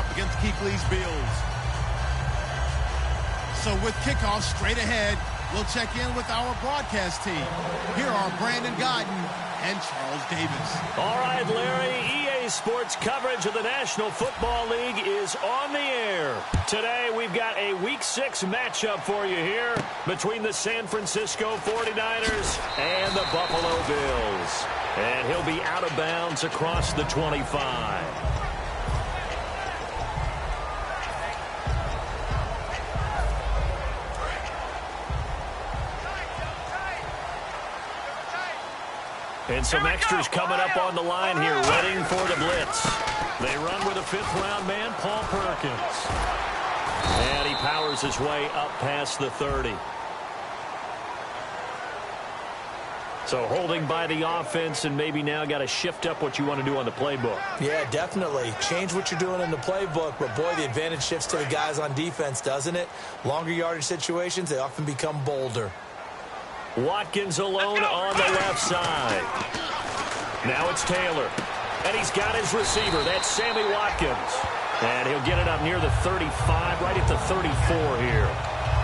up against Kuechly's Bills. So with kickoff straight ahead, we'll check in with our broadcast team. Here are Brandon Godden and Charles Davis. All right, Larry, EA Sports coverage of the National Football League is on the air. Today, we've got a Week 6 matchup for you here between the San Francisco 49ers and the Buffalo Bills. And he'll be out of bounds across the 25. And some extras coming up on the line here, waiting for the blitz. They run with a fifth-round man, Paul Perkins. And he powers his way up past the 30. So holding by the offense, and maybe now got to shift up what you want to do on the playbook. Yeah, definitely. Change what you're doing in the playbook, but boy, the advantage shifts to the guys on defense, doesn't it? Longer yardage situations, they often become bolder. Watkins alone on the left side. Now it's Taylor. And he's got his receiver. That's Sammy Watkins. And he'll get it up near the 35, right at the 34 here.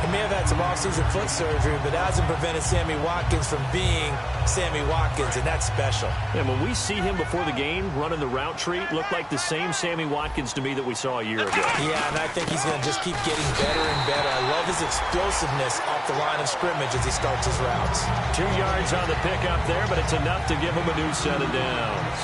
He may have had some offseason foot surgery, but that hasn't prevented Sammy Watkins from being Sammy Watkins, and that's special. And when we see him before the game running the route tree, looked like the same Sammy Watkins to me that we saw a year ago. Yeah, and I think he's going to just keep getting better and better. I love his explosiveness off the line of scrimmage as he starts his routes. 2 yards on the pickup there, but it's enough to give him a new set of downs.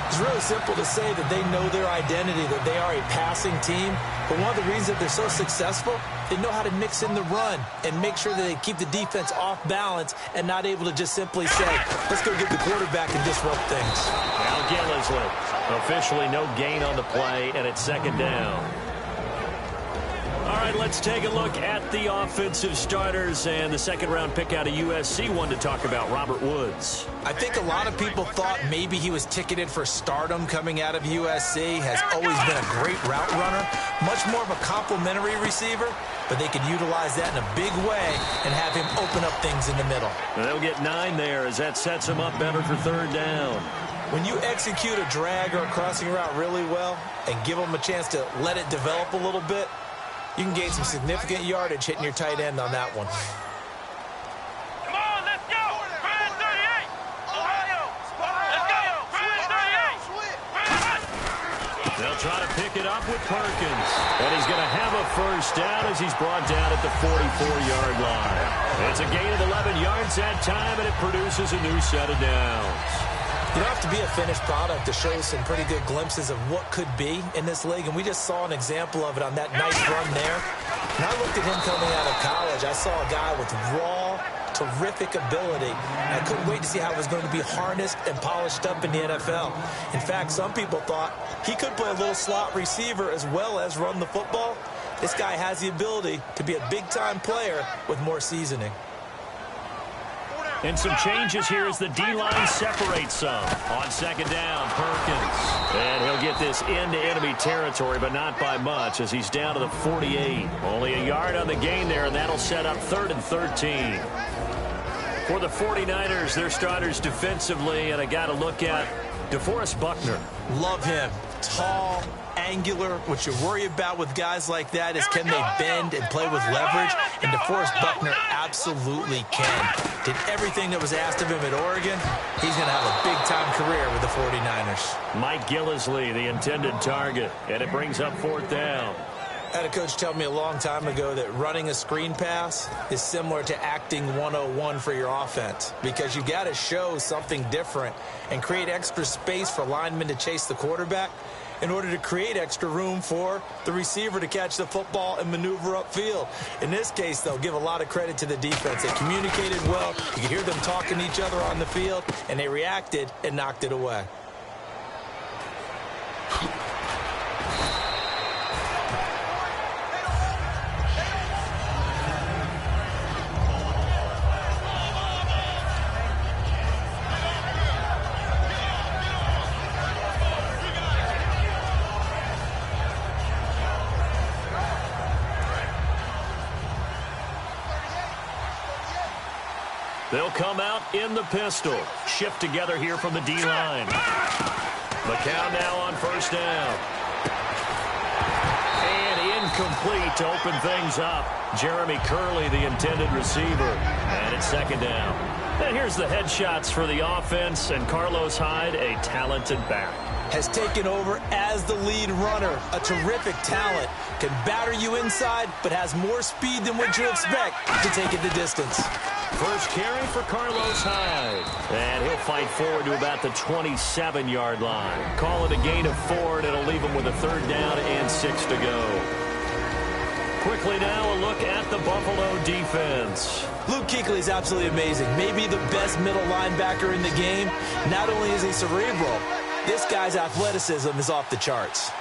It's really simple to say that they know their identity, that they are a passing team. But one of the reasons that they're so successful, they know how to mix in the run and make sure that they keep the defense off balance and not able to just simply say, let's go get the quarterback and disrupt things. Now Gillisley, officially no gain on the play, and it's second down. All right, let's take a look at the offensive starters and the second-round pick out of USC, one to talk about, Robert Woods. I think a lot of people thought maybe he was ticketed for stardom coming out of USC. Has always been a great route runner, much more of a complimentary receiver, but they could utilize that in a big way and have him open up things in the middle. And they'll get 9 there as that sets him up better for third down. When you execute a drag or a crossing route really well and give them a chance to let it develop a little bit, you can gain some significant yardage hitting your tight end on that one. Come on, let's go! Grand 38! Ohio! Let's go! Grand 38! They'll try to pick it up with Perkins. And he's going to have a first down as he's brought down at the 44-yard line. It's a gain of 11 yards that time, and it produces a new set of downs. You don't have to be a finished product to show some pretty good glimpses of what could be in this league, and we just saw an example of it on that nice run there. When I looked at him coming out of college, I saw a guy with raw, terrific ability. I couldn't wait to see how it was going to be harnessed and polished up in the NFL. In fact, some people thought he could play a little slot receiver as well as run the football. This guy has the ability to be a big-time player with more seasoning. And some changes here as the D-line separates some. On second down, Perkins. And he'll get this into enemy territory, but not by much as he's down to the 48. Only a yard on the gain there, and that'll set up 3rd and 13. For the 49ers, their starters defensively, and I got to look at DeForest Buckner. Love him. Tall, angular. What you worry about with guys like that is can they bend and play with leverage? And DeForest Buckner absolutely can. Did everything that was asked of him at Oregon. He's going to have a big-time career with the 49ers. Mike Gillisley, the intended target, and it brings up 4th down. I had a coach tell me a long time ago that running a screen pass is similar to acting 101 for your offense because you got to show something different and create extra space for linemen to chase the quarterback in order to create extra room for the receiver to catch the football and maneuver upfield. In this case, they'll give a lot of credit to the defense. They communicated well. You could hear them talking to each other on the field, and they reacted and knocked it away. They'll come out in the pistol. Shift together here from the D-line. McCown now on first down. incomplete to open things up. Jeremy Curley, the intended receiver. And it's second down. And here's the headshots for the offense, and Carlos Hyde, a talented back. Has taken over as the lead runner. A terrific talent. Can batter you inside, but has more speed than what you expect to take it the distance. First carry for Carlos Hyde. And he'll fight forward to about the 27-yard line. Call it a gain of 4, and it'll leave him with a third down and 6 to go. Quickly now, a look at the Buffalo defense. Luke Kuechly is absolutely amazing. Maybe the best middle linebacker in the game. Not only is he cerebral, this guy's athleticism is off the charts.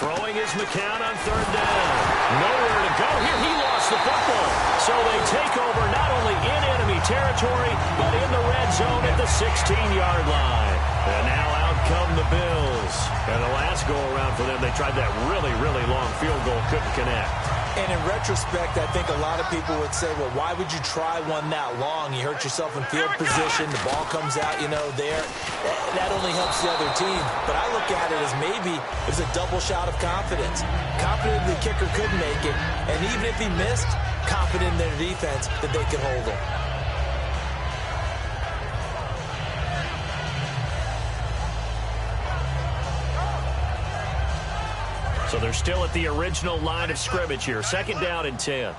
Throwing is McCown on third down. Nowhere to go here. He lost the football. So they take over not only in enemy territory, but in the red zone at the 16-yard line. And now out come the Bills. And the last go-around for them, they tried that really, really long field goal. Couldn't connect. And in retrospect, I think a lot of people would say, well, why would you try one that long? You hurt yourself in field position. The ball comes out, there. That only helps the other team. But I look at it as maybe it was a double shot of confidence. Confident the kicker could make it. And even if he missed, confident in their defense that they could hold him. So they're still at the original line of scrimmage here. Second down and 10.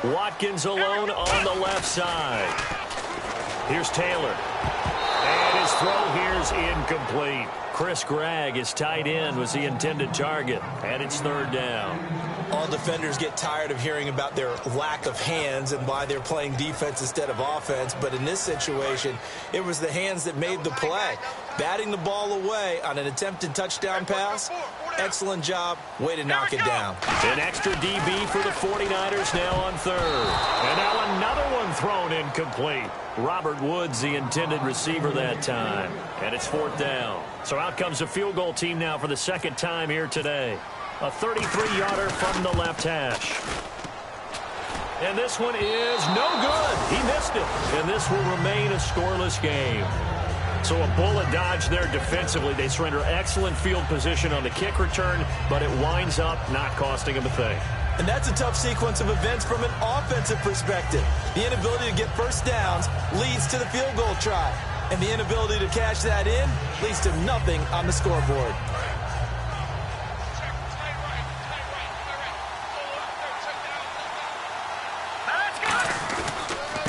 Watkins alone on the left side. Here's Taylor. And his throw here's incomplete. Chris Gregg, his tight end, was the intended target. And it's third down. All defenders get tired of hearing about their lack of hands and why they're playing defense instead of offense. But in this situation, it was the hands that made the play. Batting the ball away on an attempted touchdown pass. Excellent job. Way to knock it down. An extra DB for the 49ers now on third. And now another one thrown incomplete. Robert Woods, the intended receiver that time. And it's fourth down. So out comes a field goal team now for the second time here today. A 33-yarder from the left hash. And this one is no good. He missed it. And this will remain a scoreless game. So a bullet dodge there defensively. They surrender excellent field position on the kick return, but it winds up not costing them a thing. And that's a tough sequence of events from an offensive perspective. The inability to get first downs leads to the field goal try. And the inability to cash that in leads to nothing on the scoreboard.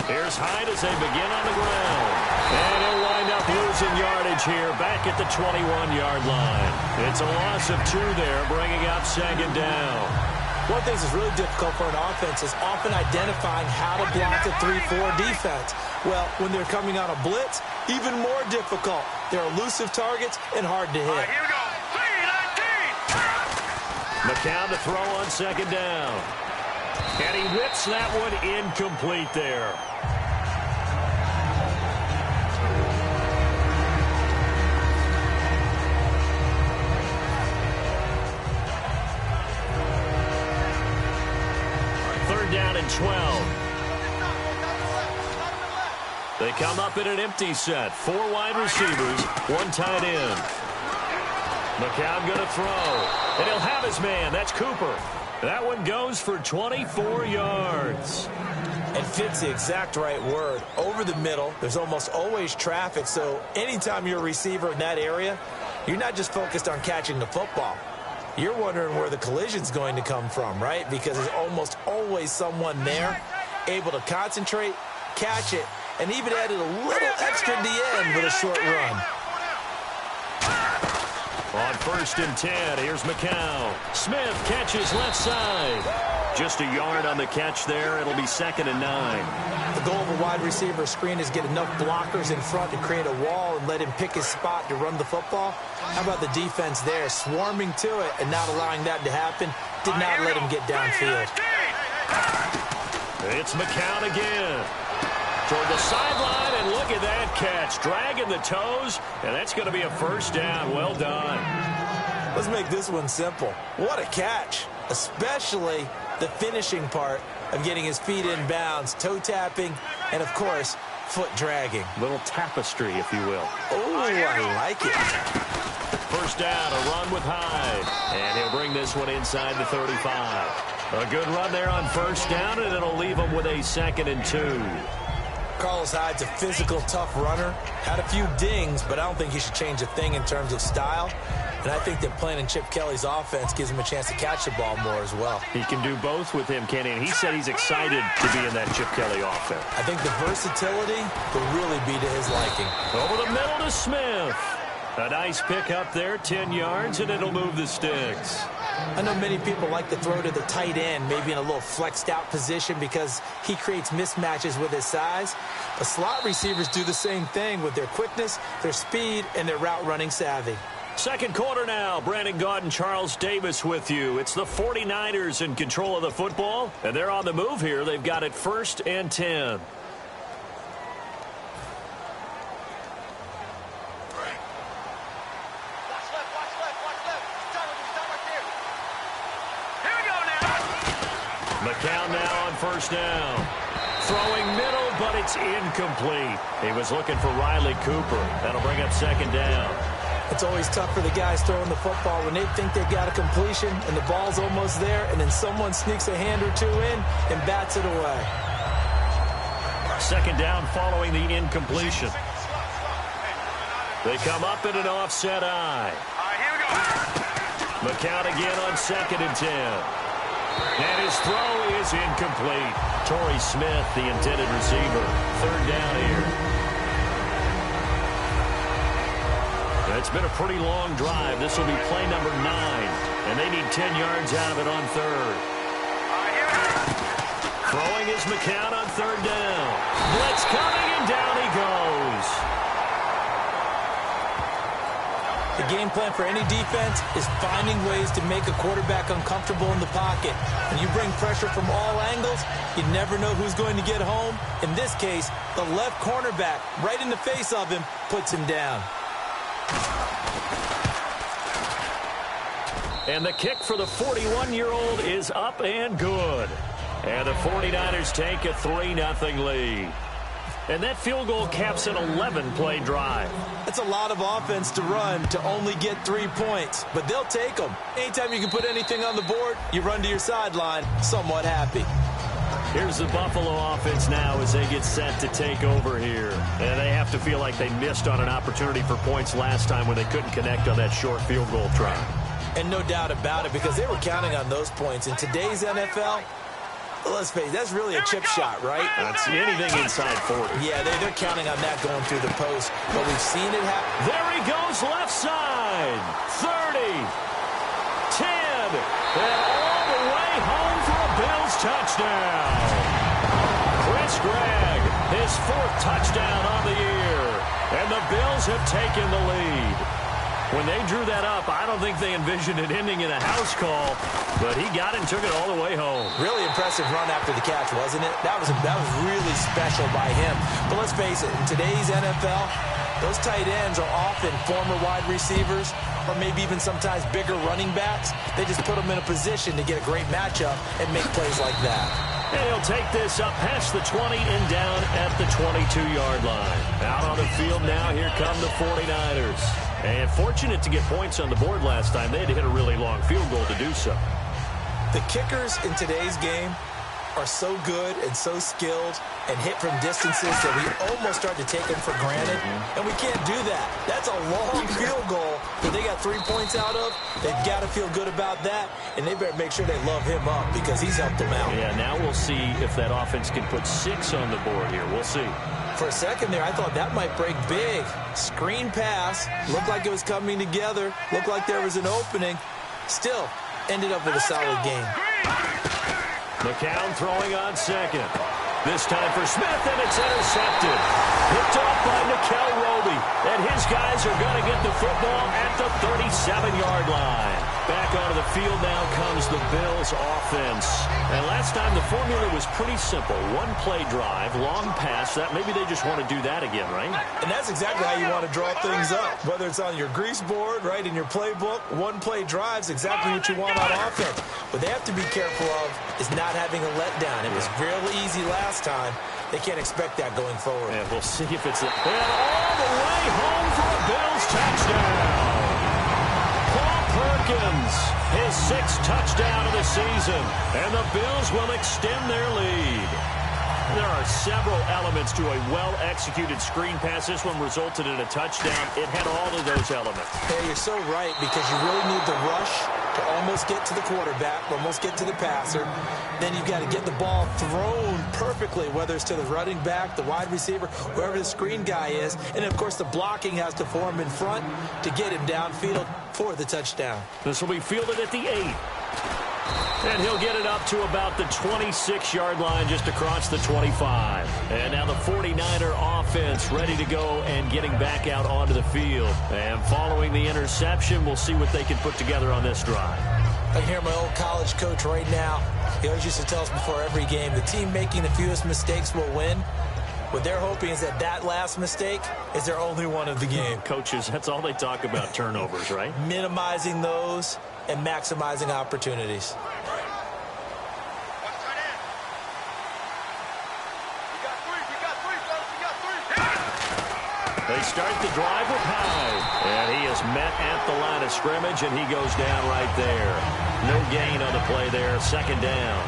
Here's Hyde as they begin on the ground. And he'll wind up losing yardage here back at the 21-yard line. It's a loss of 2 there, bringing up second down. One thing that's really difficult for an offense is often identifying how to block a 3-4 defense. Well, when they're coming on a blitz, even more difficult. They're elusive targets and hard to hit. Here we go. 3-19. McCown to throw on second down. And he whips that one incomplete there. Third down and 12. They come up in an empty set. 4 wide receivers, 1 tight end. McCown going to throw. And he'll have his man. That's Cooper. That one goes for 24 yards. And fits the exact right word. Over the middle, there's almost always traffic. So anytime you're a receiver in that area, you're not just focused on catching the football. You're wondering where the collision's going to come from, right? Because there's almost always someone there able to concentrate, catch it, and even added a little extra at the end with a short run. On first and 10, here's McCown. Smith catches left side. Just a yard on the catch there. It'll be second and 9. The goal of a wide receiver screen is get enough blockers in front to create a wall and let him pick his spot to run the football. How about the defense there, swarming to it and not allowing that to happen? Did not let him get downfield. It's McCown again. Toward the sideline, and look at that catch. Dragging the toes, and that's going to be a first down. Well done. Let's make this one simple. What a catch, especially the finishing part of getting his feet in bounds, toe tapping, and, of course, foot dragging. Little tapestry, if you will. Oh, I like it. First down, a run with Hyde. And he'll bring this one inside the 35. A good run there on first down, and it'll leave him with a 2nd and 2. Carlos Hyde's a physical, tough runner. Had a few dings, but I don't think he should change a thing in terms of style. And I think that playing in Chip Kelly's offense gives him a chance to catch the ball more as well. He can do both with him, Kenny, and he said he's excited to be in that Chip Kelly offense. I think the versatility will really be to his liking. Over the middle to Smith. A nice pick up there, 10 yards, and it'll move the sticks. I know many people like to throw to the tight end, maybe in a little flexed out position because he creates mismatches with his size. But slot receivers do the same thing with their quickness, their speed, and their route running savvy. Second quarter now. Brandon Gaudin and Charles Davis with you. It's the 49ers in control of the football, and they're on the move here. They've got it 1st and 10. McCown now on first down. Throwing middle, but it's incomplete. He was looking for Riley Cooper. That'll bring up 2nd down. It's always tough for the guys throwing the football when they think they've got a completion and the ball's almost there, and then someone sneaks a hand or two in and bats it away. 2nd down following the incompletion. They come up in an offset eye. Here we go. McCown again on 2nd and 10. And his throw is incomplete. Torrey Smith, the intended receiver. 3rd down here. It's been a pretty long drive. This will be play number 9. And they need 10 yards out of it on 3rd. Throwing is McCown on 3rd down. Blitz coming, and down he goes. The game plan for any defense is finding ways to make a quarterback uncomfortable in the pocket. When you bring pressure from all angles, you never know who's going to get home. In this case, the left cornerback, right in the face of him, puts him down. And the kick for the 41-year-old is up and good. And the 49ers take a 3-0 lead. And that field goal caps an 11-play drive. That's a lot of offense to run to only get 3 points, but they'll take them. Anytime you can put anything on the board, you run to your sideline somewhat happy. Here's the Buffalo offense now as they get set to take over here. And they have to feel like they missed on an opportunity for points last time when they couldn't connect on that short field goal try. And no doubt about it, because they were counting on those points. In today's NFL, let's face it, that's really a chip shot, right? That's anything inside 40. Yeah, they're counting on that going through the post. But we've seen it happen. There he goes, left side. 30. 10. And all the way home for a Bills touchdown. Chris Gregg, his 4th touchdown on the year. And the Bills have taken the lead. When they drew that up, I don't think they envisioned it ending in a house call, but he got it and took it all the way home. Really impressive run after the catch, wasn't it? That was really special by him. But let's face it, in today's NFL, those tight ends are often former wide receivers or maybe even sometimes bigger running backs. They just put them in a position to get a great matchup and make plays like that. And he'll take this up past the 20 and down at the 22-yard line. Out on the field now, here come the 49ers. And fortunate to get points on the board last time. They had to hit a really long field goal to do so. The kickers in today's game are so good and so skilled and hit from distances that we almost start to take them for granted. And we can't do that. That's a long field goal that they got 3 points out of. They've got to feel good about that, and they better make sure they love him up because he's helped them out. Yeah, now we'll see if that offense can put 6 on the board here. We'll see. For a second there, I thought that might break big. Screen pass. Looked like it was coming together. Looked like there was an opening. Still, ended up with a solid game. McCown throwing on 2nd. This time for Smith, and it's intercepted. Picked off by Nickel Roby. And his guys are going to get the football at the 37-yard line. Back onto the field now comes the Bills offense. And last time the formula was pretty simple. 1-play drive, long pass. That maybe they just want to do that again, right? And that's exactly how you want to draw things up. Whether it's on your grease board, right, in your playbook, 1-play drive's exactly what you want on offense. What they have to be careful of is not having a letdown. It was real easy last time, They can't expect that going forward. And we'll see if it's... And all the way home for a Bills touchdown. Paul Perkins, his 6th touchdown of the season. And the Bills will extend their lead. There are several elements to a well-executed screen pass. This one resulted in a touchdown. It had all of those elements. Yeah, you're so right, because you really need the rush to almost get to the quarterback, almost get to the passer. Then you've got to get the ball thrown perfectly, whether it's to the running back, the wide receiver, whoever the screen guy is. And, of course, the blocking has to form in front to get him downfield for the touchdown. This will be fielded at the 8. And he'll get it up to about the 26-yard line, just across the 25. And now the 49er offense ready to go and getting back out onto the field. And following the interception, we'll see what they can put together on this drive. I can hear my old college coach right now. He always used to tell us before every game, the team making the fewest mistakes will win. What they're hoping is that last mistake is their only one of the game. Coaches, that's all they talk about, turnovers, right? Minimizing those and maximizing opportunities. They start the drive with Hyde. And he is met at the line of scrimmage, and he goes down right there. No gain on the play there. 2nd down.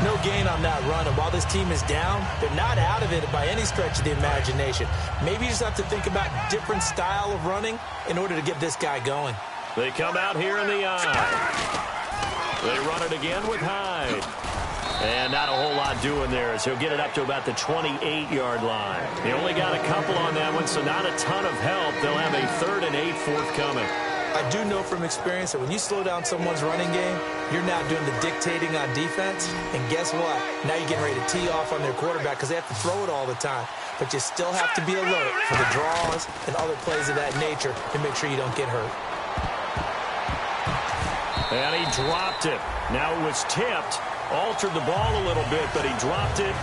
No gain on that run. And while this team is down, they're not out of it by any stretch of the imagination. Maybe you just have to think about different style of running in order to get this guy going. They come out here in the eye. They run it again with Hyde. And not a whole lot doing there, as he'll get it up to about the 28-yard line. They only got a couple on that one, so not a ton of help. They'll have a 3rd and 8 forthcoming. I do know from experience that when you slow down someone's running game, you're now doing the dictating on defense. And guess what? Now you're getting ready to tee off on their quarterback because they have to throw it all the time. But you still have to be alert for the draws and other plays of that nature to make sure you don't get hurt. And he dropped it. Now it was tipped. Altered the ball a little bit, but he dropped it.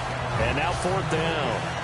And now 4th down.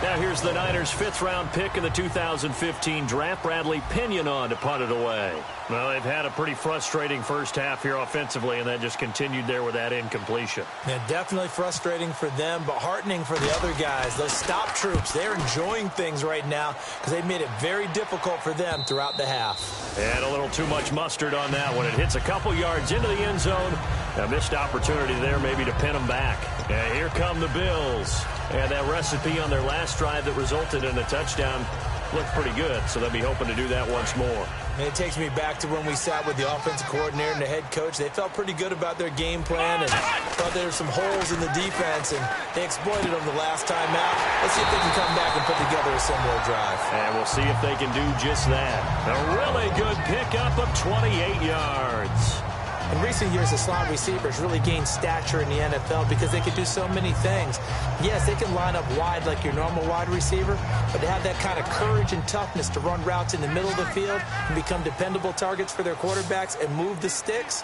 Now here's the Niners' 5th-round pick in the 2015 draft, Bradley Pinion, on to punt it away. Well, they've had a pretty frustrating first half here offensively, and that just continued there with that incompletion. Yeah, definitely frustrating for them, but heartening for the other guys. Those stop troops, they're enjoying things right now because they made it very difficult for them throughout the half. And a little too much mustard on that one. It hits a couple yards into the end zone. A missed opportunity there maybe to pin them back. And here come the Bills. And that recipe on their last drive that resulted in a touchdown looked pretty good, so they'll be hoping to do that once more. And it takes me back to when we sat with the offensive coordinator and the head coach. They felt pretty good about their game plan and thought there were some holes in the defense, and they exploited them the last time out. Let's see if they can come back and put together a similar drive. And we'll see if they can do just that. A really good pickup of 28 yards. In recent years, the slot receivers really gained stature in the NFL because they could do so many things. Yes, they can line up wide like your normal wide receiver, but to have that kind of courage and toughness to run routes in the middle of the field and become dependable targets for their quarterbacks and move the sticks,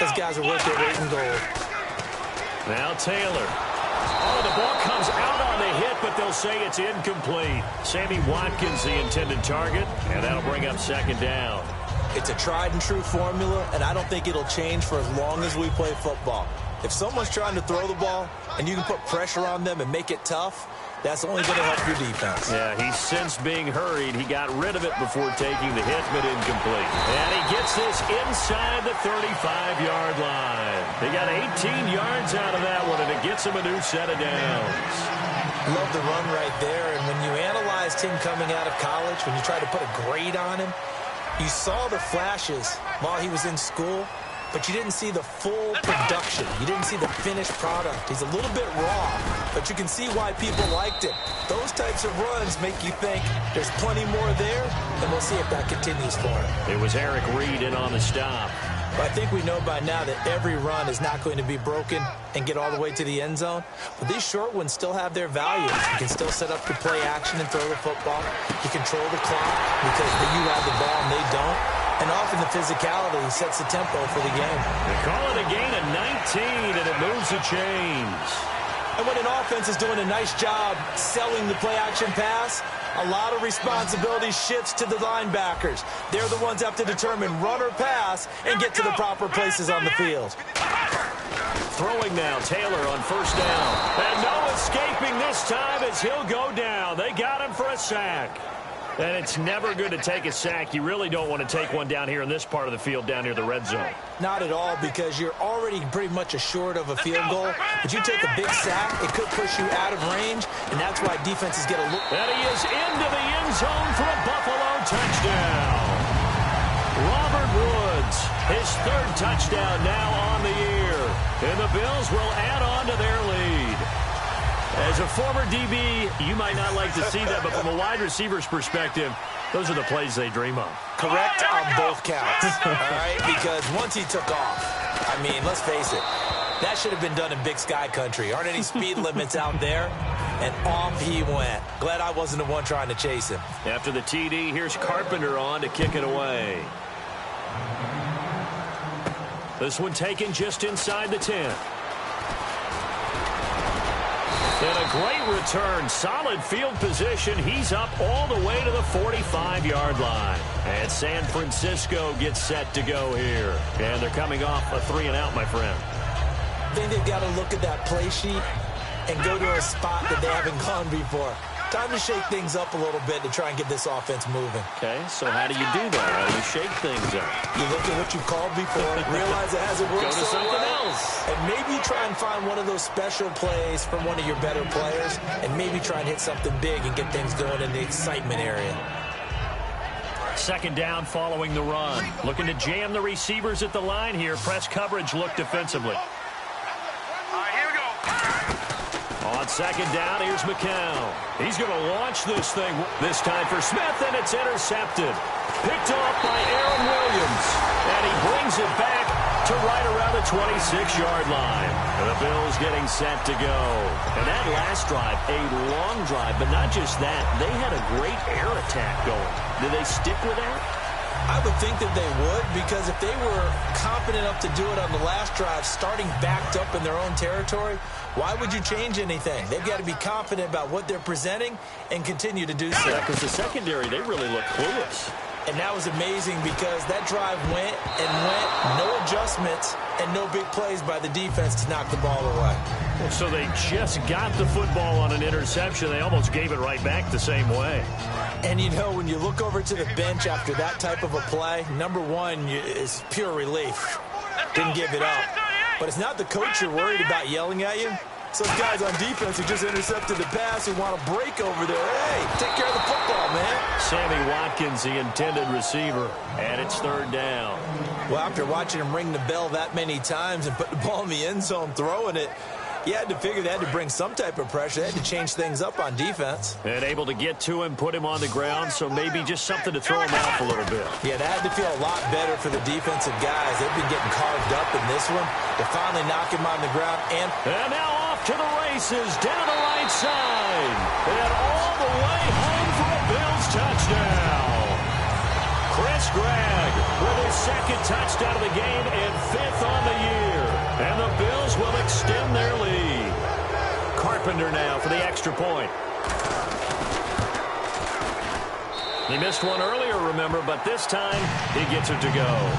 those guys are worth their weight in gold. Now Taylor. Oh, the ball comes out on the hit, but they'll say it's incomplete. Sammy Watkins, the intended target, and that'll bring up 2nd down. It's a tried-and-true formula, and I don't think it'll change for as long as we play football. If someone's trying to throw the ball and you can put pressure on them and make it tough, that's only going to help your defense. Yeah, he's since being hurried. He got rid of it before taking the hit, but incomplete. And he gets this inside the 35-yard line. They got 18 yards out of that one, and it gets him a new set of downs. Love the run right there, and when you analyzed him coming out of college, when you tried to put a grade on him, you saw the flashes while he was in school, but you didn't see the full production. You didn't see the finished product. He's a little bit raw, but you can see why people liked it. Those types of runs make you think there's plenty more there, and we'll see if that continues for him. It was Eric Reed in on the stop. But I think we know by now that every run is not going to be broken and get all the way to the end zone. But these short ones still have their value. You can still set up your play action and throw the football. You control the clock because you have the ball and they don't. And often the physicality sets the tempo for the game. They call it a gain of 19, and it moves the chains. And when an offense is doing a nice job selling the play-action pass, a lot of responsibility shifts to the linebackers. They're the ones that have to determine run or pass and get to the proper places on the field. Throwing now, Taylor on first down. And no escaping this time as he'll go down. They got him for a sack. And it's never good to take a sack. You really don't want to take one down here in this part of the field, down near the red zone. Not at all, because you're already pretty much assured of a field goal. But you take a big sack, it could push you out of range, and that's why defenses get a look. And he is into the end zone for a Buffalo touchdown. Robert Woods, his third touchdown now on the year. And the Bills will add on to their lead. As a former DB, you might not like to see that, but from a wide receiver's perspective, those are the plays they dream of. Correct on both counts, all right? Because once he took off, I mean, let's face it, that should have been done in Big Sky country. Aren't any speed limits out there? And off he went. Glad I wasn't the one trying to chase him. After the TD, here's Carpenter on to kick it away. This one taken just inside the 10. And a great return. Solid field position. He's up all the way to the 45-yard line. And San Francisco gets set to go here. And they're coming off a 3-and-out, my friend. I think they've got to look at that play sheet and go to a spot that they haven't gone before. Time to shake things up a little bit to try and get this offense moving. Okay, so how do you do that? How do you shake things up? You look at what you've called before, realize it hasn't worked Go to so something well, else. and maybe try and find one of those special plays from one of your better players, and maybe try and hit something big and get things going in the excitement area. Second down following the run. Looking to jam the receivers at the line here. Press coverage look defensively. On second down, here's McCown. He's going to launch this thing. This time for Smith, and it's intercepted. Picked off by Aaron Williams. And he brings it back to right around the 26-yard line. And the Bills getting set to go. And that last drive, a long drive, but not just that. They had a great air attack going. Did they stick with that? I would think that they would, because if they were confident enough to do it on the last drive, starting backed up in their own territory, why would you change anything? They've got to be confident about what they're presenting and continue to do so. Yeah, because the secondary, they really look clueless. And that was amazing because that drive went and went, no adjustments, and no big plays by the defense to knock the ball away. Well, so they just got the football on an interception. They almost gave it right back the same way. And, you know, when you look over to the bench after that type of a play, number one is pure relief. Didn't give it up. But it's not the coach you're worried about yelling at you. Some guys on defense who just intercepted the pass who want to break over there. Hey, take care of the football, man. Sammy Watkins, the intended receiver, and it's third down. Well, after watching him ring the bell that many times and put the ball in the end zone throwing it, you had to figure they had to bring some type of pressure. They had to change things up on defense. And able to get to him, put him on the ground, so maybe just something to throw him off a little bit. Yeah, that had to feel a lot better for the defensive guys. They've been getting carved up in this one. To finally knock him on the ground. And now off to the races, down the right side. And all the way home for a Bills touchdown. Chris Gregg with his second touchdown of the game and fifth on the year. And the Bills will extend their lead. Carpenter now for the extra point. He missed one earlier, remember, but this time he gets it to go.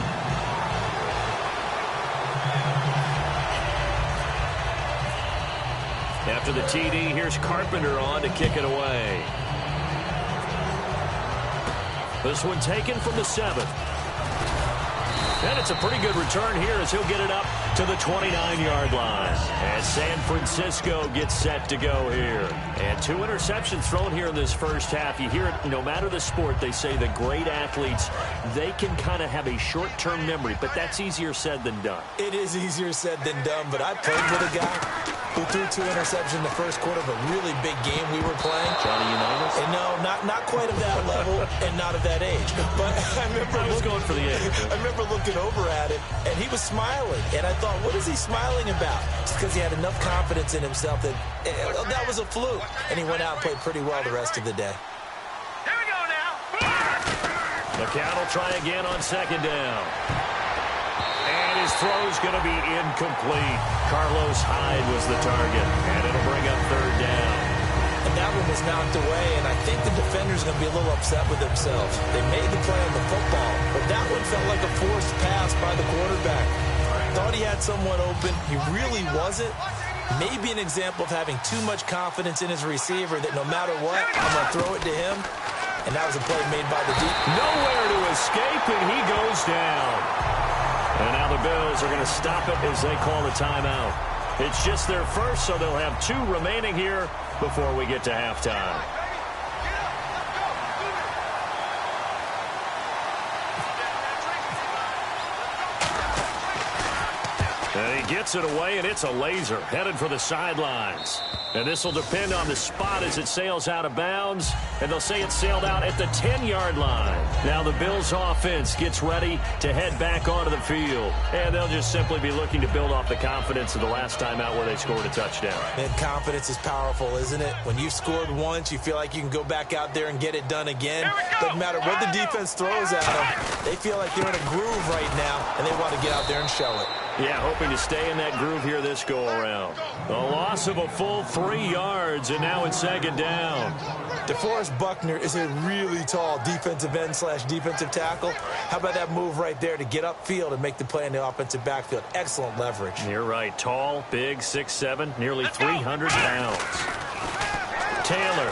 After the TD, here's Carpenter on to kick it away. This one taken from the 7th. And it's a pretty good return here as he'll get it up to the 29-yard line. As San Francisco gets set to go here. And 2 interceptions thrown here in this first half. You hear it, no matter the sport, they say the great athletes, they can kind of have a short-term memory, but that's easier said than done. it is easier said than done, but I played with a guy who threw 2 interceptions in the first quarter of a really big game we were playing. Johnny Unitas? And no, not quite of that level and not of that age. But I was going for the age. I remember looking over at him, and he was smiling. And I thought, what is he smiling about? It's because he had enough confidence in himself that that was a fluke. And he went out and played pretty well the rest of the day. Here we go now. McCown will try again on second down. And his throw's going to be incomplete. Carlos Hyde was the target, and it'll bring up third down. And that one was knocked away, and I think the defender's going to be a little upset with themselves. They made the play on the football, but that one felt like a forced pass by the quarterback. thought he had someone open. He really wasn't. Maybe an example of having too much confidence in his receiver that no matter what, I'm going to throw it to him. And that was a play made by the deep. Nowhere to escape, and he goes down. And now the Bills are going to stop it as they call the timeout. It's just their first, so they'll have 2 remaining here before we get to halftime. And he gets it away, and it's a laser headed for the sidelines. And this will depend on the spot as it sails out of bounds. And they'll say it sailed out at the 10-yard line. Now the Bills' offense gets ready to head back onto the field. And they'll just simply be looking to build off the confidence of the last time out where they scored a touchdown. Man, confidence is powerful, isn't it? When you've scored once, you feel like you can go back out there and get it done again. Doesn't matter what the defense throws at them. They feel like they're in a groove right now, and they want to get out there and show it. Yeah, hoping to stay in that groove here this go-around. A loss of a full 3 yards, and now it's second down. DeForest Buckner is a really tall defensive end / defensive tackle. How about that move right there to get upfield and make the play in the offensive backfield? Excellent leverage. You're right. Tall, big, 6'7", nearly 300 pounds. Taylor.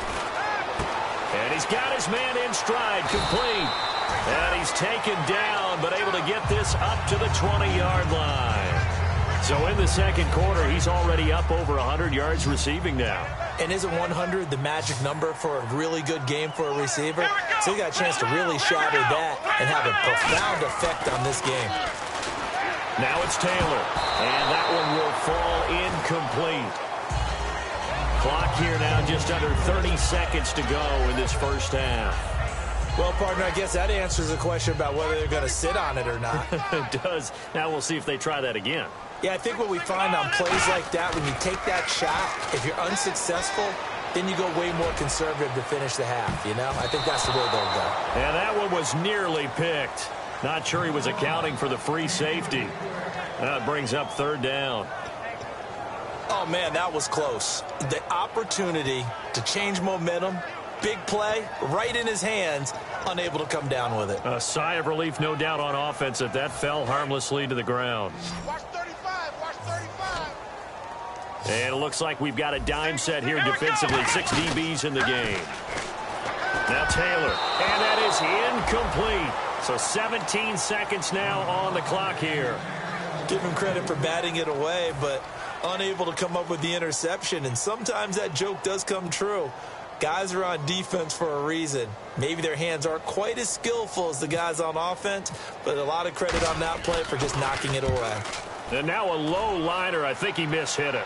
And he's got his man in stride, complete. And he's taken down, but able to get this up to the 20-yard line. So in the second quarter, he's already up over 100 yards receiving now. And isn't 100 the magic number for a really good game for a receiver? So he got a chance to really shatter that and have a profound effect on this game. Now it's Taylor, and that one will fall incomplete. Clock here now just under 30 seconds to go in this first half. Well, partner, I guess that answers the question about whether they're going to sit on it or not. It does. Now we'll see if they try that again. Yeah, I think what we find on plays like that, when you take that shot, if you're unsuccessful, then you go way more conservative to finish the half, you know? I think that's the way they'll go. And that one was nearly picked. Not sure he was accounting for the free safety. That brings up third down. Oh, man, that was close. The opportunity to change momentum, big play, right in his hands, unable to come down with it. A sigh of relief, no doubt, on offense that that fell harmlessly to the ground. Watch 35, watch 35. And it looks like we've got a dime set here defensively. 6 DBs in the game. Now Taylor, and that is incomplete. So 17 seconds now on the clock here. Give him credit for batting it away, but unable to come up with the interception. And sometimes that joke does come true. Guys are on defense for a reason. Maybe their hands aren't quite as skillful as the guys on offense, but a lot of credit on that play for just knocking it away. And now a low liner. I think he mishit it.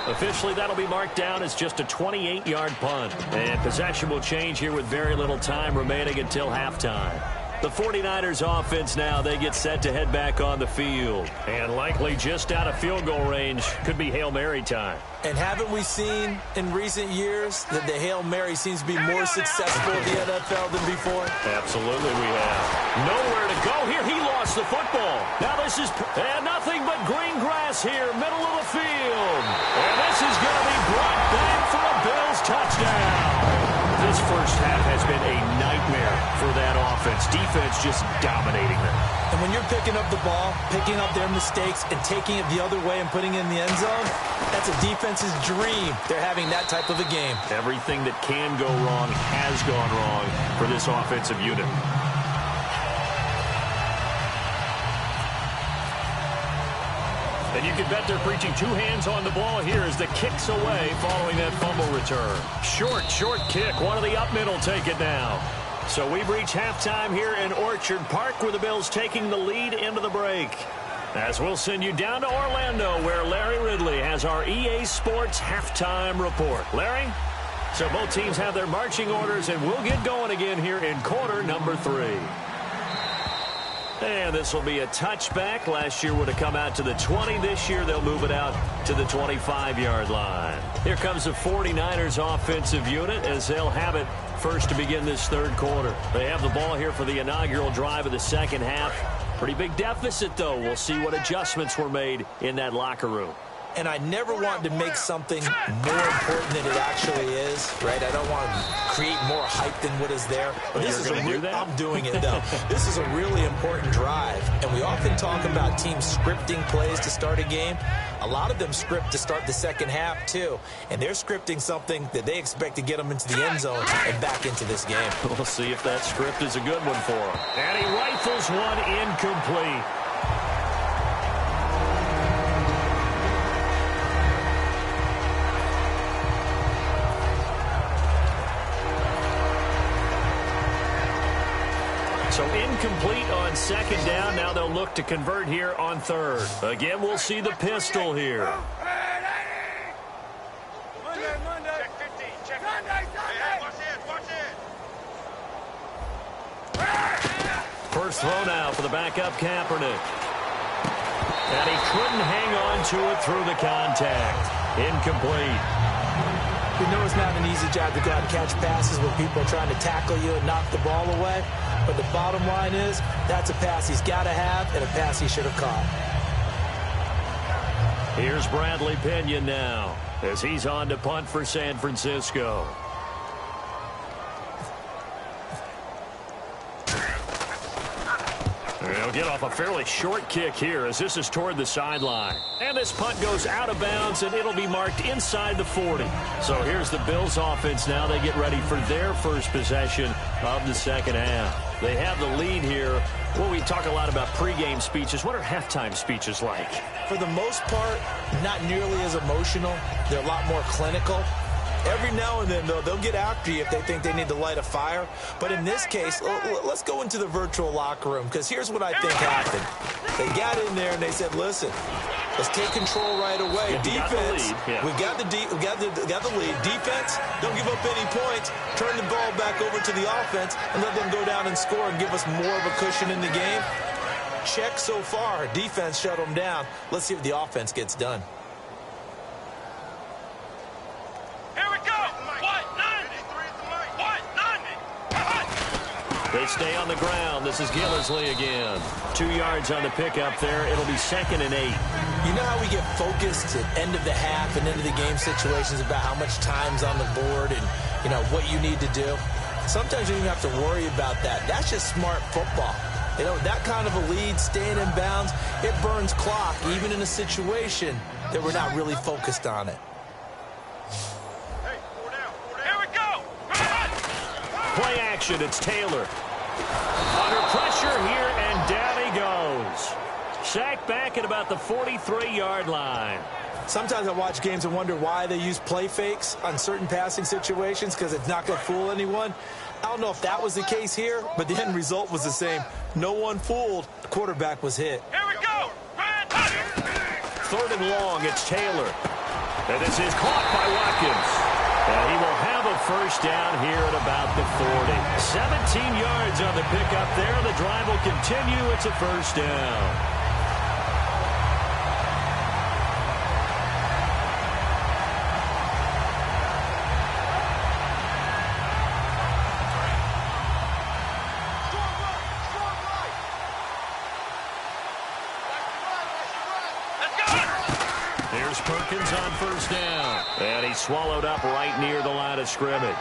Officially, that'll be marked down as just a 28-yard punt. And possession will change here with very little time remaining until halftime. The 49ers offense now, they get set to head back on the field. And likely just out of field goal range. Could be Hail Mary time. And haven't we seen in recent years that the Hail Mary seems to be more successful in the NFL than before? Absolutely we have. Nowhere to go here. He lost the football. Now this is nothing but green grass here, middle of the field. And this is going to be brought back for a Bills touchdown. This first half has been a nightmare for that offense. Defense just dominating them. And when you're picking up the ball, picking up their mistakes, and taking it the other way and putting it in the end zone, that's a defense's dream. They're having that type of a game. Everything that can go wrong has gone wrong for this offensive unit. And you can bet they're preaching 2 hands on the ball here as the kick's away following that fumble return. Short kick. One of the up middle take it now. So we've reached halftime here in Orchard Park where the Bills taking the lead into the break. As we'll send you down to Orlando where Larry Ridley has our EA Sports halftime report. Larry? So both teams have their marching orders and we'll get going again here in quarter number 3. And this will be a touchback. Last year would have come out to the 20. This year they'll move it out to the 25-yard line. Here comes the 49ers offensive unit as they'll have it first to begin this third quarter. They have the ball here for the inaugural drive of the second half. Pretty big deficit, though. We'll see what adjustments were made in that locker room. and I never want to make something more important than it actually is, right? I don't want to create more hype than what is there. But this is I'm doing it, though. This is a really important drive, and we often talk about teams scripting plays to start a game. A lot of them script to start the second half, too, and they're scripting something that they expect to get them into the end zone and back into this game. We'll see if that script is a good one for him. And he rifles one incomplete. So incomplete on second down. Now they'll look to convert here on third. Again, we'll see the pistol here. Monday. Check 15. Check Sunday. Hey, watch it. First throw now for the backup Kaepernick. And he couldn't hang on to it through the contact. Incomplete. You know it's not an easy job to go out and catch passes when people are trying to tackle you and knock the ball away. But the bottom line is, that's a pass he's got to have and a pass he should have caught. Here's Bradley Pinion now as he's on to punt for San Francisco. They'll get off a fairly short kick here as this is toward the sideline. And this punt goes out of bounds, and it'll be marked inside the 40. So here's the Bills offense now. They get ready for their first possession of the second half. They have the lead here. Well, we talk a lot about pregame speeches. What are halftime speeches like? For the most part, not nearly as emotional. They're a lot more clinical. Every now and then, though, they'll get after you if they think they need to light a fire. But in this case, let's go into the virtual locker room, because here's what I think happened. They got in there and they said, listen, let's take control right away. Defense, we got the lead. Defense, don't give up any points. Turn the ball back over to the offense and let them go down and score and give us more of a cushion in the game. Check so far. Defense shut them down. Let's see if the offense gets done. They stay on the ground. This is Gillisley again. 2 yards on the pickup there. It'll be 2nd and 8. You know how we get focused at end of the half and end of the game situations about how much time's on the board and, you know, what you need to do? Sometimes you don't even have to worry about that. That's just smart football. You know, that kind of a lead, staying in bounds, it burns clock, even in a situation that we're not really focused on it. Play action, it's Taylor. Under pressure here, and down he goes. Sacked back at about the 43-yard line. Sometimes I watch games and wonder why they use play fakes on certain passing situations, because it's not going to fool anyone. I don't know if that was the case here, but the end result was the same. No one fooled. The quarterback was hit. Here we go. 3rd and long, it's Taylor. And this is caught by Watkins. And he will have a first down here at about the 40. 17 yards on the pickup there. The drive will continue. It's a first down. Perkins on first down. And he's swallowed up right near the line of scrimmage.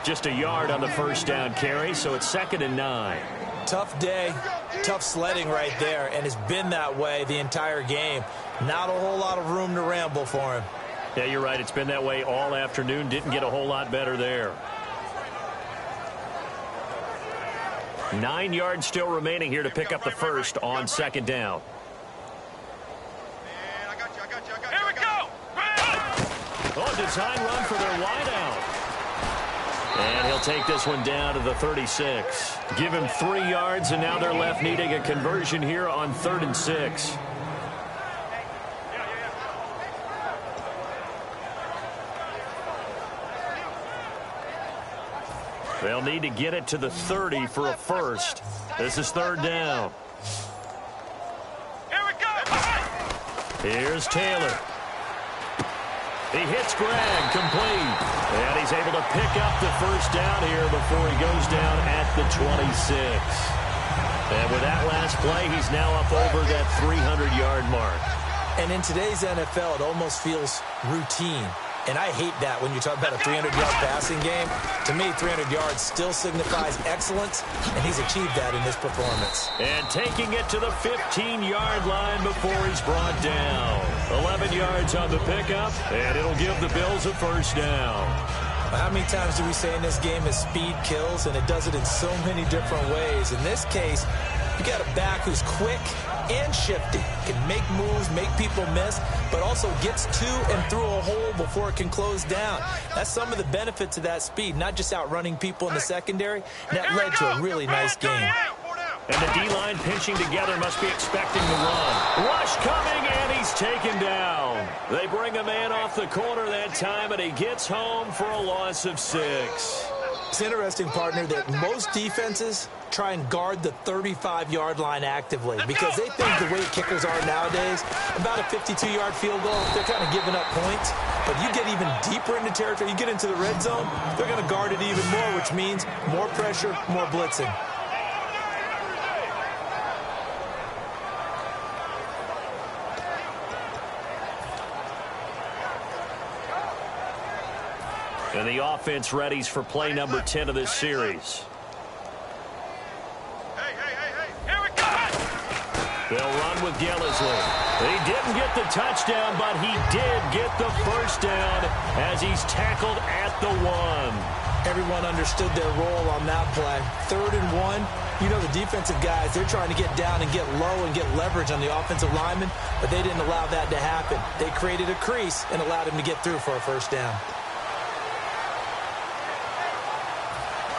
Just a yard on the first down carry, so it's 2nd and 9. Tough day, tough sledding right there, and it's been that way the entire game. Not a whole lot of room to ramble for him. Yeah, you're right. It's been that way all afternoon. Didn't get a whole lot better there. 9 yards still remaining here to pick up the first on 2nd down. Design run for their wideout. And he'll take this one down to the 36. Give him 3 yards, and now they're left needing a conversion here on 3rd and 6. They'll need to get it to the 30 for a first. This is 3rd down. Here we go. Here's Taylor. He hits Greg, complete. And he's able to pick up the first down here before he goes down at the 26. And with that last play, he's now up over that 300-yard mark. And in today's NFL, it almost feels routine. And I hate that when you talk about a 300-yard passing game. To me, 300 yards still signifies excellence, and he's achieved that in this performance. And taking it to the 15-yard line before he's brought down. 11 yards on the pickup, and it'll give the Bills a first down. How many times do we say in this game that speed kills, and it does it in so many different ways? In this case, you got a back who's quick and shifty, can make moves, make people miss, but also gets to and through a hole before it can close down. That's some of the benefits of that speed, not just outrunning people in the secondary. And that led to a really nice game. And the D-line pinching together must be expecting the run. Rush coming, and he's taken down. They bring a man off the corner that time, and he gets home for a loss of 6. It's interesting, partner, that most defenses try and guard the 35-yard line actively because they think the way kickers are nowadays, about a 52-yard field goal, they're kind of giving up points. But you get even deeper into territory, you get into the red zone, they're going to guard it even more, which means more pressure, more blitzing. And the offense readies for play number 10 of this series. Here we go. They'll run with Gillisley. He didn't get the touchdown, but he did get the first down as he's tackled at the 1. Everyone understood their role on that play. 3rd and 1. You know the defensive guys, they're trying to get down and get low and get leverage on the offensive lineman, but they didn't allow that to happen. They created a crease and allowed him to get through for a first down.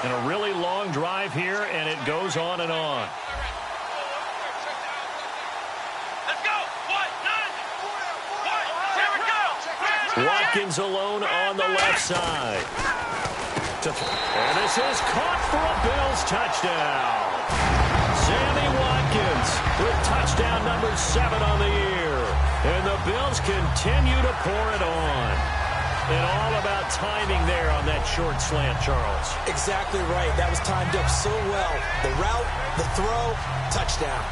And a really long drive here, and it goes on and on. Let's go. Here we go. Watkins alone on the left side. And this is caught for a Bills touchdown. Sammy Watkins with touchdown number 7 on the year. And the Bills continue to pour it on. And all about timing there on that short slant, Charles. Exactly right. That was timed up so well. The route, the throw, touchdown.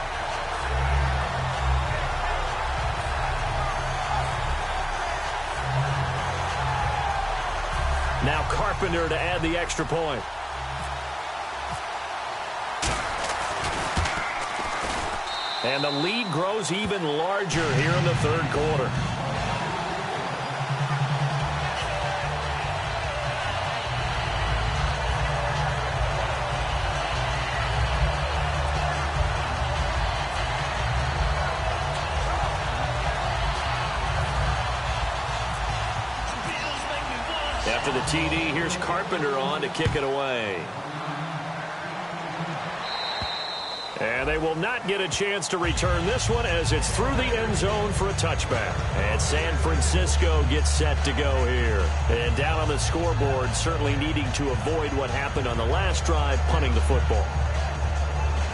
Now Carpenter to add the extra point. And the lead grows even larger here in the 3rd quarter. After the TD, here's Carpenter on to kick it away. And they will not get a chance to return this one as it's through the end zone for a touchback. And San Francisco gets set to go here. And down on the scoreboard, certainly needing to avoid what happened on the last drive, punting the football.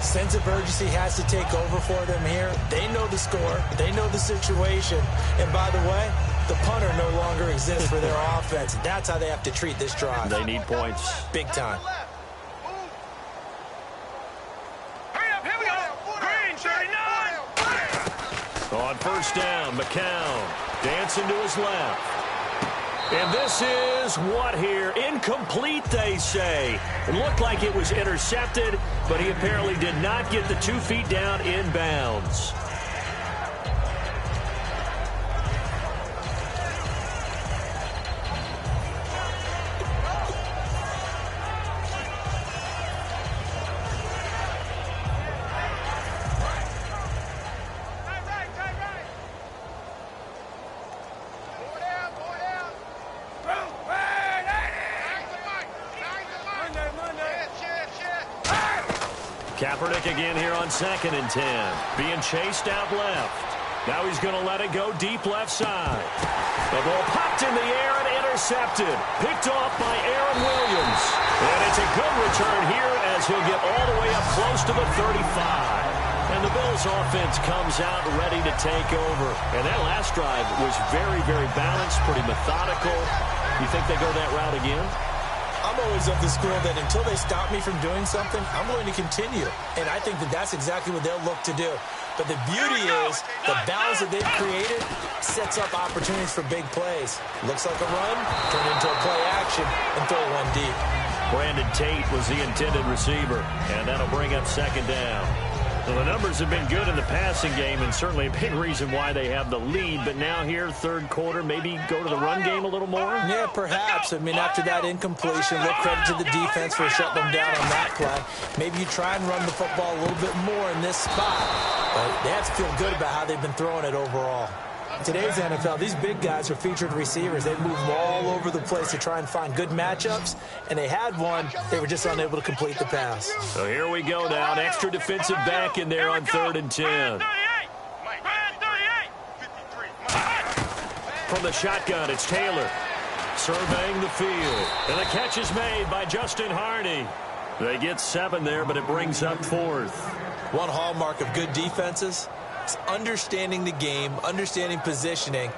Sense of urgency has to take over for them here. They know the score. They know the situation. And by the way, the punter no longer exists for their offense. That's how they have to treat this drive. They need points. Big time. Hurry up, here we go. Green, 39. On first down, McCown dancing to his left. And this is what here? Incomplete, they say. It looked like it was intercepted, but he apparently did not get the 2 feet down inbounds. Kaepernick again here on 2nd and 10. Being chased out left. Now he's going to let it go deep left side. The ball popped in the air and intercepted. Picked off by Aaron Williams. And it's a good return here as he'll get all the way up close to the 35. And the Bills offense comes out ready to take over. And that last drive was very, very balanced, pretty methodical. You think they go that route again? I'm always of the school that until they stop me from doing something, I'm going to continue. And I think that that's exactly what they'll look to do. But the beauty is the balance that they've created sets up opportunities for big plays. Looks like a run, turn into a play action, and throw one deep. Brandon Tate was the intended receiver, and that'll bring up second down. So the numbers have been good in the passing game, and certainly a big reason why they have the lead. But now here, third quarter, maybe go to the run game a little more? Yeah, perhaps. I mean, after that incompletion, a little credit to the defense for shutting them down on that play. Maybe you try and run the football a little bit more in this spot. But they have to feel good about how they've been throwing it overall. In today's NFL, these big guys are featured receivers. They move all over the place to try and find good matchups, and they had one. They were just unable to complete the pass. So here we go now. An extra defensive back in there on 3rd and 10. From the shotgun, it's Taylor surveying the field. And the catch is made by Justin Harney. They get 7 there, but it brings up 4th. One hallmark of good defenses is understanding the game, understanding positioning,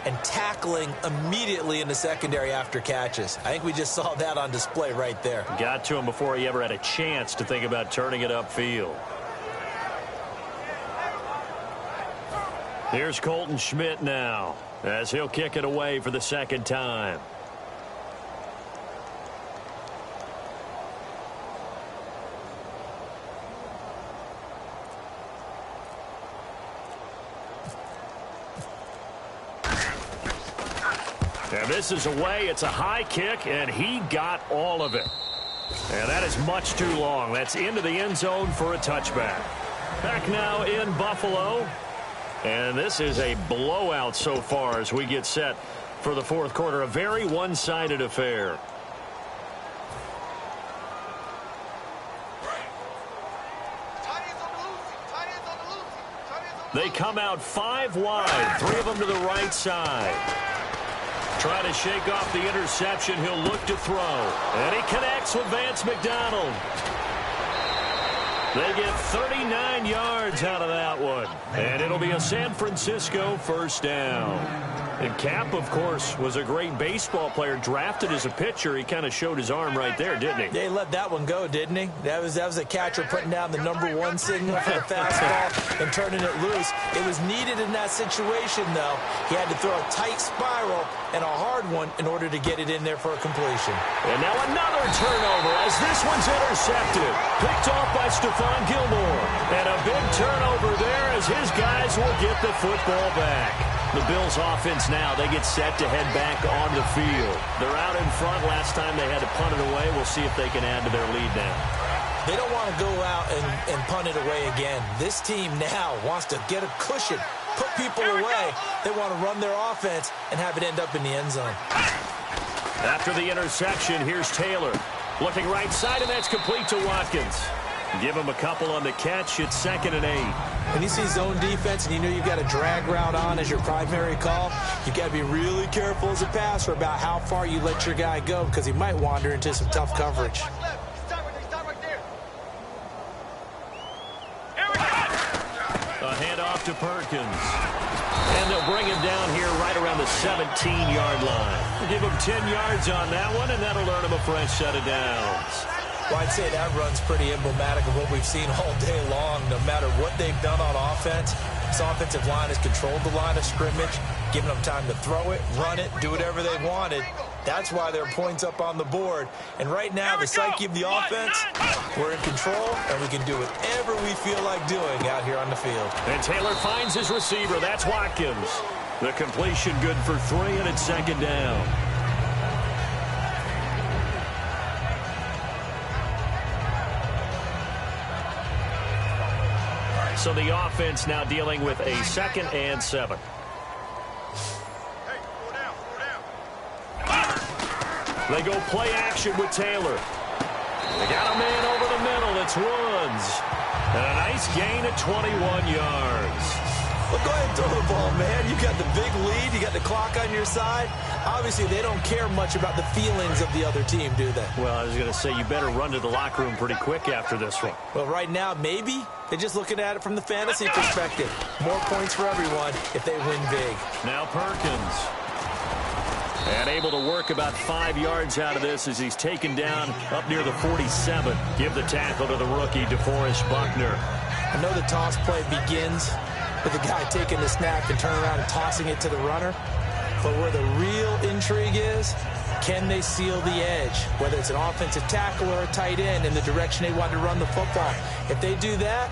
and tackling immediately in the secondary after catches. I think we just saw that on display right there. Got to him before he ever had a chance to think about turning it upfield. Here's Colton Schmidt now, as he'll kick it away for the second time. And this is away. It's a high kick, and he got all of it. And that is much too long. That's into the end zone for a touchback. Back now in Buffalo. And this is a blowout so far as we get set for the fourth quarter. A very one-sided affair. They come out 5 wide, 3 of them to the right side. Try to shake off the interception. He'll look to throw. And he connects with Vance McDonald. They get 39 yards out of that one. And it'll be a San Francisco first down. And Cap, of course, was a great baseball player, drafted as a pitcher. He kind of showed his arm right there, didn't he? Yeah, he let that one go, didn't he? That was a catcher putting down the #1 signal for the fastball and turning it loose. It was needed in that situation, though. He had to throw a tight spiral and a hard one in order to get it in there for a completion. And now another turnover as this one's intercepted. Picked off by Stephon Gilmore. And a big turnover there as his guys will get the football back. The Bills offense now, they get set to head back on the field. They're out in front. Last time they had to punt it away. We'll see if they can add to their lead now. They don't want to go out and punt it away again. This team now wants to get a cushion, put people away. They want to run their offense and have it end up in the end zone. After the interception, here's Taylor. Looking right side, and that's complete to Watkins. Give him a couple on the catch. It's 2nd and 8. When you see zone defense and you know you've got a drag route on as your primary call, you've got to be really careful as a passer about how far you let your guy go because he might wander into some tough coverage. A handoff to Perkins. And they'll bring him down here right around the 17-yard line. Give him 10 yards on that one, and that'll earn him a fresh set of downs. Well, I'd say that run's pretty emblematic of what we've seen all day long. No matter what they've done on offense, this offensive line has controlled the line of scrimmage, giving them time to throw it, run it, do whatever they wanted. That's why there are points up on the board. And right now, the psyche of the offense, we're in control, and we can do whatever we feel like doing out here on the field. And Taylor finds his receiver. That's Watkins. The completion good for 3, and it's 2nd down. So the offense now dealing with a 2nd and 7. They go play action with Taylor. They got a man over the middle. It's Woods. And a nice gain at 21 yards. Well, go ahead and throw the ball, man. You got the big lead. You got the clock on your side. Obviously, they don't care much about the feelings of the other team, do they? Well, I was going to say, you better run to the locker room pretty quick after this one. Well, right now, maybe. They're just looking at it from the fantasy perspective. More points for everyone if they win big. Now Perkins. And able to work about 5 yards out of this as he's taken down up near the 47. Give the tackle to the rookie, DeForest Buckner. I know the toss play begins with the guy taking the snap and turning around and tossing it to the runner. But where the real intrigue is, can they seal the edge? Whether it's an offensive tackle or a tight end in the direction they want to run the football. If they do that,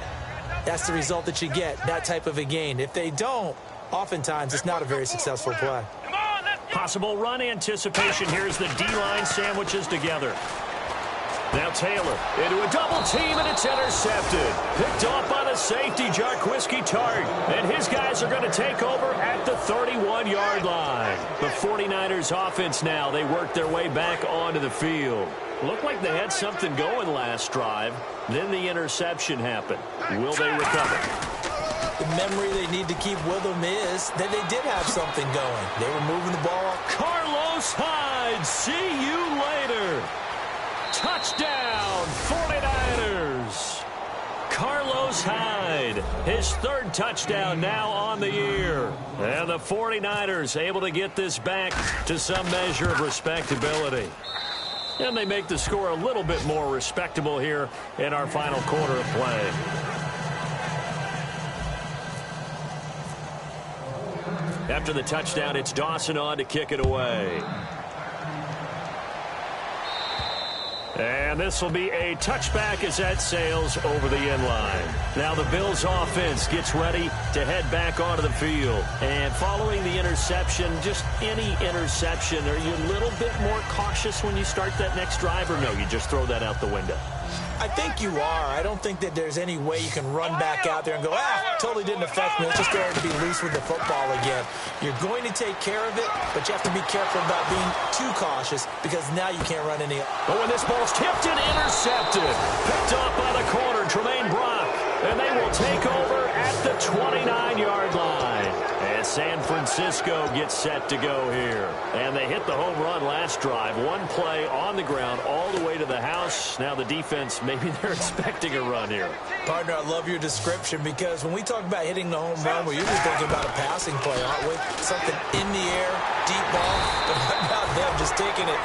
that's the result that you get, that type of a gain. If they don't, oftentimes it's not a very successful play. Possible run anticipation. Here's the D-line sandwiches together. Now Taylor into a double team, and it's intercepted. Picked off by the safety, Jarquiski Tart. And his guys are going to take over at the 31-yard line. The 49ers offense now, they work their way back onto the field. Looked like they had something going last drive. Then the interception happened. Will they recover? The memory they need to keep with them is that they did have something going. They were moving the ball. Carlos Hyde, see you later. Touchdown, 49ers. Carlos Hyde, his third touchdown now on the year. And the 49ers able to get this back to some measure of respectability. And they make the score a little bit more respectable here in our final quarter of play. After the touchdown, it's Dawson on to kick it away. And this will be a touchback as that sails over the end line. Now the Bills offense gets ready to head back onto the field. And following the interception, just any interception, are you a little bit more cautious when you start that next drive, or no, you just throw that out the window? I think you are. I don't think that there's any way you can run back out there and go, totally didn't affect me. Let's just go ahead and be loose with the football again. You're going to take care of it, but you have to be careful about being too cautious because now you can't run any. But when this ball's tipped and intercepted, picked off by the corner, Tremaine Brock, and they will take over at the 29-yard line. And San Francisco gets set to go here. And they hit the home run last drive. One play on the ground all the way to the house. Now the defense, maybe they're expecting a run here. Partner, I love your description because when we talk about hitting the home run, we're usually thinking about a passing play, aren't we? Something in the air, deep ball. But what about them just taking it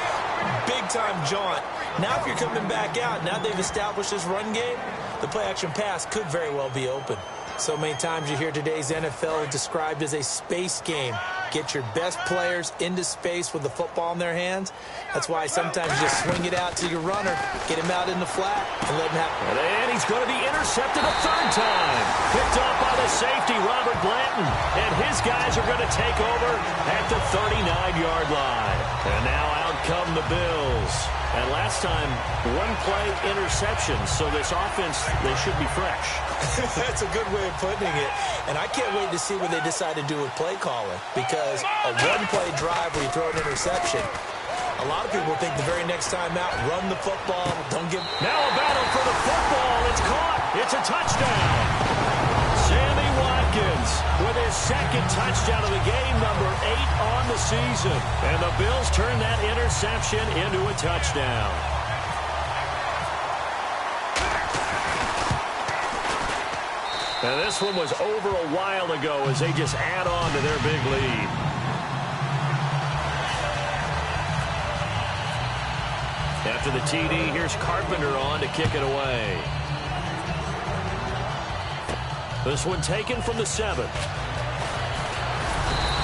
big-time jaunt? Now if you're coming back out, now they've established this run game, the play-action pass could very well be open. So many times you hear today's NFL described as a space game. Get your best players into space with the football in their hands. That's why sometimes you just swing it out to your runner, get him out in the flat, and let him have it. And he's going to be intercepted a third time. Picked off by the safety, Robert Blanton. And his guys are going to take over at the 39-yard line. And now out come the Bills. And last time, one-play interception. So this offense, they should be fresh. That's a good way of putting it. And I can't wait to see what they decide to do with play calling. Because a one-play drive where you throw an interception, a lot of people think the very next time out, run the football, don't give. Now a battle for the football. It's caught. It's a touchdown. Sammy Watkins with his second touchdown of the game, number 8 on the season. And the Bills turn that interception into a touchdown. And this one was over a while ago as they just add on to their big lead. After the TD, here's Carpenter on to kick it away. This one taken from the 7.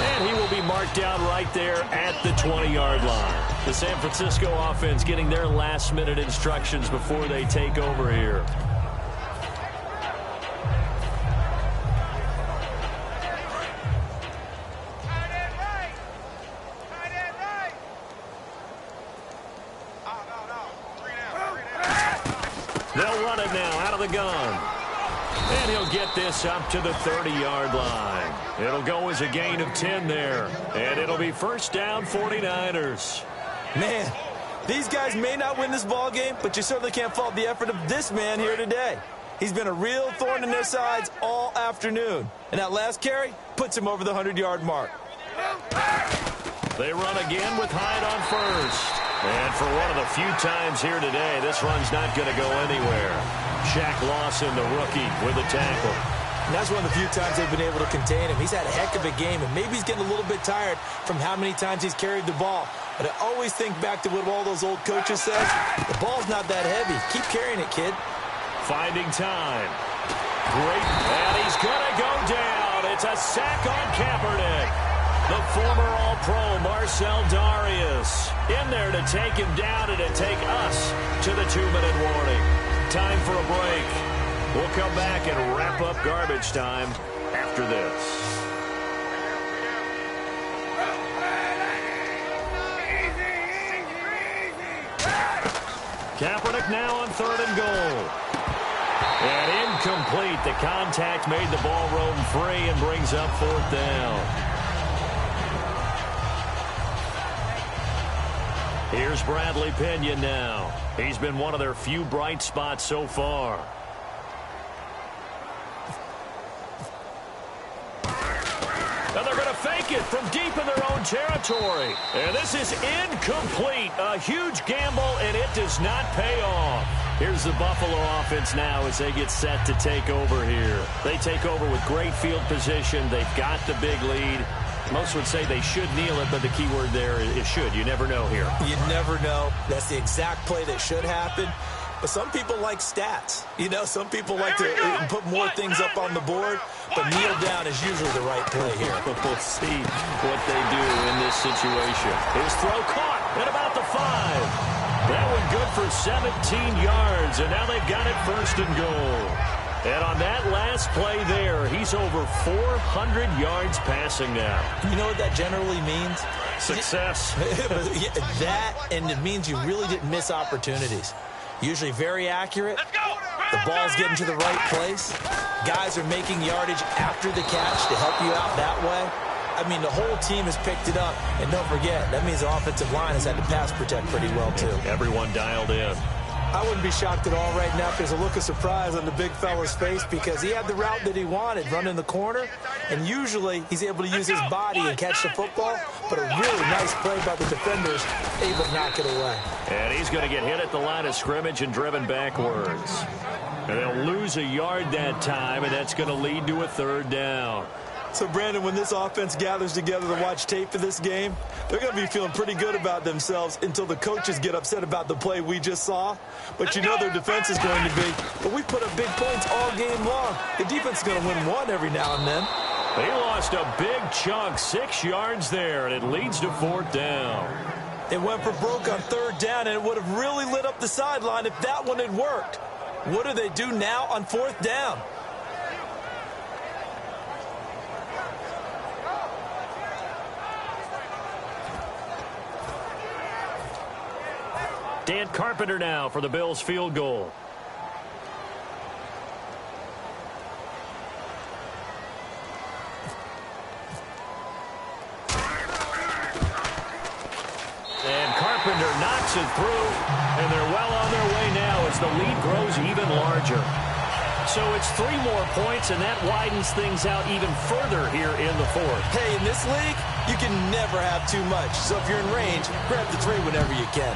And he will be marked down right there at the 20-yard line. The San Francisco offense getting their last-minute instructions before they take over here. They'll run it now out of the gun. And he'll get this up to the 30-yard line. It'll go as a gain of 10 there. And it'll be first down 49ers. Man, these guys may not win this ball game, but you certainly can't fault the effort of this man here today. He's been a real thorn in their sides all afternoon. And that last carry puts him over the 100-yard mark. They run again with Hyde on first. And for one of the few times here today, this run's not going to go anywhere. Shaq Lawson, the rookie, with a tackle. And that's one of the few times they've been able to contain him. He's had a heck of a game, and maybe he's getting a little bit tired from how many times he's carried the ball. But I always think back to what all those old coaches said. The ball's not that heavy. Keep carrying it, kid. Finding time. Great. And he's going to go down. It's a sack on Kaepernick. The former All-Pro Marcel Darius in there to take him down and to take us to the 2-minute warning. Time for a break. We'll come back and wrap up garbage time after this. Kaepernick now on 3rd and goal. And incomplete. The contact made the ball roam free and brings up 4th down. Here's Bradley Pinion now. He's been one of their few bright spots so far. And they're going to fake it from deep in their own territory. And this is incomplete. A huge gamble, and it does not pay off. Here's the Buffalo offense now as they get set to take over here. They take over with great field position. They've got the big lead. Most would say they should kneel it, but the key word there is should. You never know here. You never know. That's the exact play that should happen. But some people like stats. You know, some people like to put more things up on the board, but kneel down is usually the right play here. We'll see what they do in this situation. His throw caught at about the 5. That one good for 17 yards, and now they've got it 1st and goal. And on that last play there, he's over 400 yards passing now. You know what that generally means? Success. That, and it means you really didn't miss opportunities. Usually very accurate. The ball's getting to the right place. Guys are making yardage after the catch to help you out that way. I mean, the whole team has picked it up. And don't forget, that means the offensive line has had to pass protect pretty well, too. Everyone dialed in. I wouldn't be shocked at all right now if there's a look of surprise on the big fella's face because he had the route that he wanted, running the corner, and usually he's able to use his body and catch the football, but a really nice play by the defenders, able to knock it away. And he's going to get hit at the line of scrimmage and driven backwards. And they'll lose a yard that time, and that's going to lead to a 3rd down. So, Brandon, when this offense gathers together to watch tape of this game, they're going to be feeling pretty good about themselves until the coaches get upset about the play we just saw. But you know their defense is going to be. But we put up big points all game long. The defense is going to win one every now and then. They lost a big chunk, 6 yards there, and it leads to 4th down. It went for broke on 3rd down, and it would have really lit up the sideline if that one had worked. What do they do now on 4th down? Dan Carpenter now for the Bills field goal. And Carpenter knocks it through, and they're well on their way now as the lead grows even larger. So it's 3 more points, and that widens things out even further here in the 4th. Hey, in this league, you can never have too much. So if you're in range, grab the 3 whenever you can.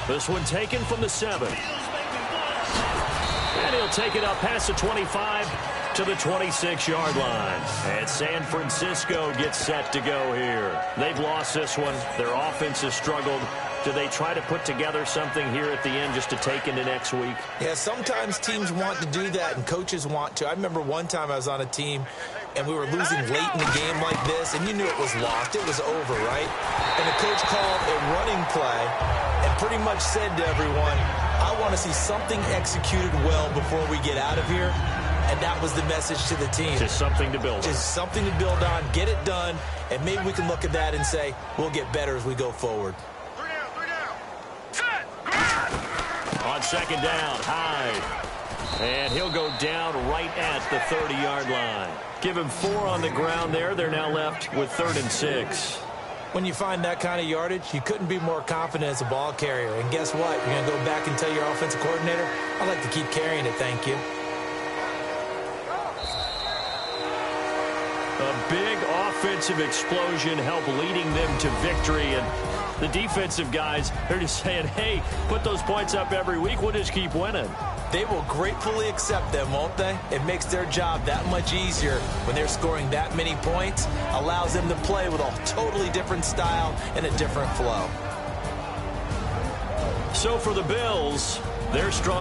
This one taken from the 7. And he'll take it up past the 25 to the 26-yard line. And San Francisco gets set to go here. They've lost this one. Their offense has struggled. Do they try to put together something here at the end just to take into next week? Yeah, sometimes teams want to do that and coaches want to. I remember one time I was on a team and we were losing late in the game like this, and you knew it was lost. It was over, right? And the coach called a running play and pretty much said to everyone, I want to see something executed well before we get out of here. And that was the message to the team. Just something to build on. Just something to build on, get it done, and maybe we can look at that and say, we'll get better as we go forward. On 2nd down, Hyde. And he'll go down right at the 30-yard line. Give him 4 on the ground there. They're now left with 3rd and 6. When you find that kind of yardage, you couldn't be more confident as a ball carrier. And guess what? You're going to go back and tell your offensive coordinator, I'd like to keep carrying it, thank you. A big offensive explosion helped leading them to victory. And the defensive guys, they're just saying, hey, put those points up every week. We'll just keep winning. They will gratefully accept them, won't they? It makes their job that much easier when they're scoring that many points. Allows them to play with a totally different style and a different flow. So for the Bills, their strong